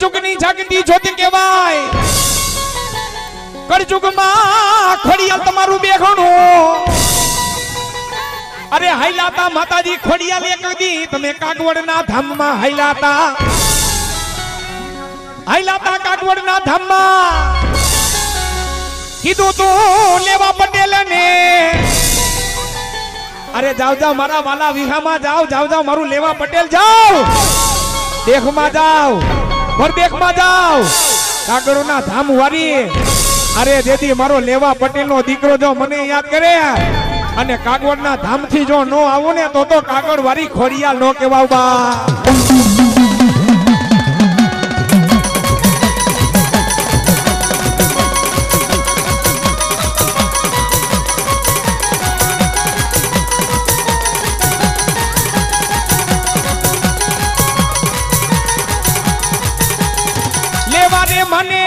કળજુગની જાગતી જ્યોતિ કહેવાય કળજુગમાં ખોડિયાલ તમારું બેઘણું અરે હાઈલાતા માતાજી ખોડિયાલ એક દી તમે કાગવડના ધામમાં હાઈલાતા કાગવડના ધામમાં કીધું તું લેવા પટેલ ને અરે જાવ જાવ મારા વાલા વિહામાં જાવ જાવ જાવ મારું લેવા પટેલ જાવ દેખમાં જાવ ભરબેકમાં જાવ કાગડોના ધામ વારી અરે જેથી મારો લેવા પટેલ નો દીકરો જો મને યાદ કરે અને કાગવડના ધામ થી જો નો આવું ને તો કાગડ વારી ખોડિયાલ નો કેવાવ બા મને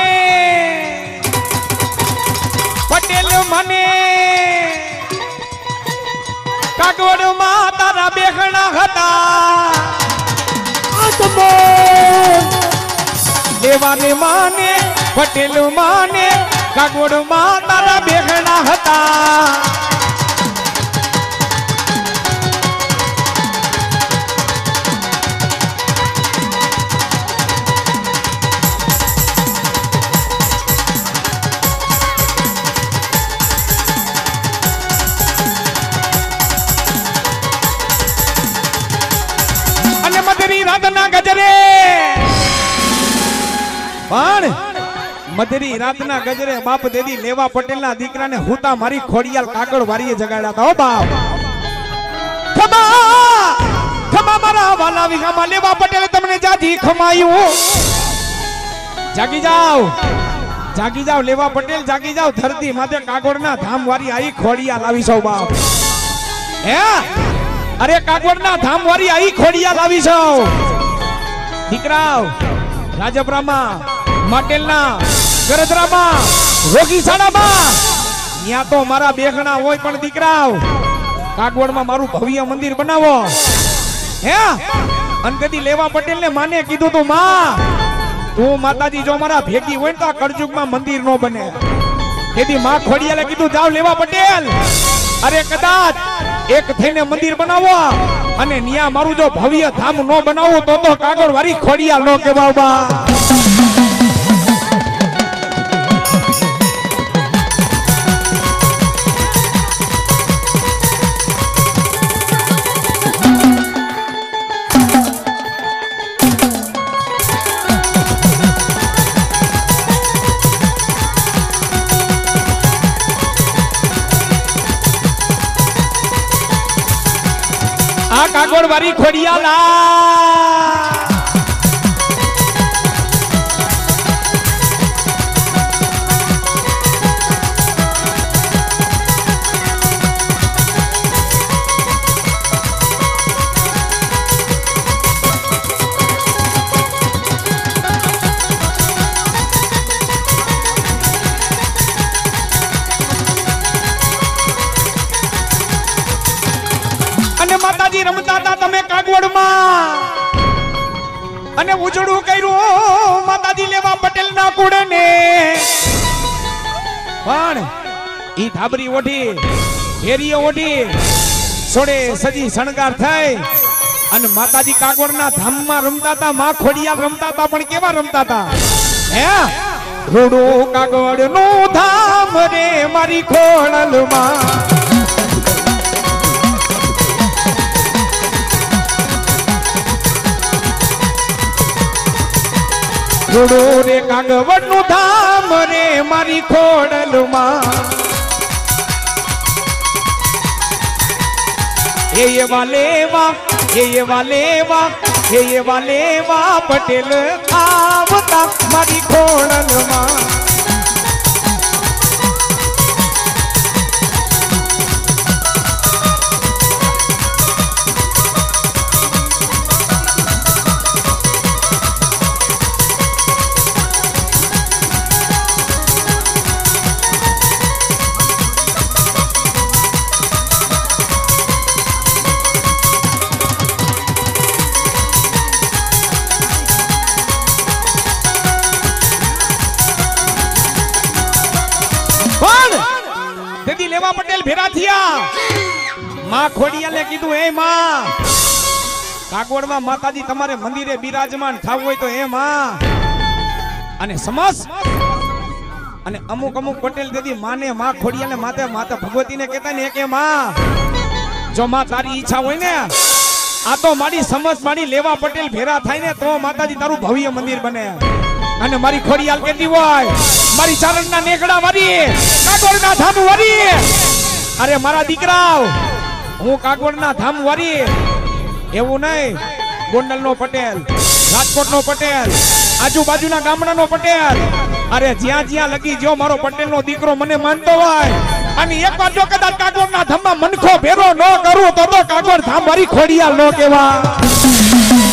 પટેલ મને કાગવડ માં તારા બેખણા હતા લેવાને માને પટેલ માને કાગવડ માં તારા બેખણા હતા મધરી રાતના ગજરે બાપ દેદી લેવા પટેલના દીકરાને હુતા મારી ખોડિયાલ કાગળ વારીએ જગાડ્યા હતા. ઓ બાપ ખમા મારા વાલા વિહામાં લેવા પટેલે તમને જાજી ખમાયું. જાગી જાવ લેવા પટેલ જાગી જાવ. ધરતી માથે કાગળના ધામ વારી આઈ ખોડિયાલ આવી સૌ બાપ. હે અરે કાગળના ધામ વારી આઈ ખોડિયાલ આવી સૌ દીકરાઓ. રાજપરામાં માટેલના ગરજરામાં રોગીશાળામાં ત્યાં તો મારા બેખણા હોય પણ દીકરાઓ કાગવડમાં મારું ભવ્ય મંદિર બનાવો. હે અનકદી લેવા પટેલ ને માને કીધું તું માં તું માતાજી જો મારા ભેગી હોય ને તો આ કળજુગમાં મંદિર નો બને. તેથી માં ખોડિયાલે કીધું જાવ લેવા પટેલ અરે કદાચ એક થઈને મંદિર બનાવો અને ન્યા મારું જો ભવ્ય ધામ નો બનાવું તો કાગળ વારી ખોડિયાલ નો કેવાવ બા. આ કાગળ વારી ખોડિયાલ માતાજી રમતા હતા તમે કાગવડમાં અને ઉજળું કર્યું માતાજી લેવા પટેલ ના કુડે ને પણ ઈ ધાબરી ઓઢી ઘેરીઓ ઓઢી સોડે સજી શણગાર થઈ અને માતાજી કાગવડના ધામમાં રમતા હતા. માં ખોડિયાલ રમતા હતા પણ કેવા રમતા હતા હે રૂડું કાગવડ નું ધામ રે મારી ખોડલમાં રે કાગવડ નું ધામ રે મારી ખોડલમાં એવા લેવા પટેલ આવતા મારી ખોડલમાં. તેથી લેવા પટેલ ભેરા થયા માં ખોડિયાલે કીધું એ માં કાગવડમાં માતાજી તમારે મંદિરે બિરાજમાન થવું હોય તો એ માં અને સમસ અને અમુક પટેલ તેથી માને માં ખોડિયાલે માતા ભગવતીને કહેતા ને કે માં જો માં તારી ઈચ્છા હોય ને આ તો મારી સમસ મારી લેવા પટેલ ભેરા થાય ને તો માતાજી તારું ભવ્ય મંદિર બને અને મારી ખોડિયાલ કેતી હોય મારી ચારણના નેકડા વારી કાગવડના ધામ વારી અરે મારા દીકરાઓ હું કાગવડના ધામ વારી એવું નહીં ગોંડલનો પટેલ રાજકોટનો પટેલ આજુબાજુના ગામડાનો પટેલ અરે જ્યાં લગી જો મારો પટેલનો દીકરો મને માનતો હોય અને એકવાર જો કદાચ કાગવડના ધામમાં મનખો ભેરો ન કરું તો કાગવડ ધામ મારી ખોડિયાલ ન કહેવા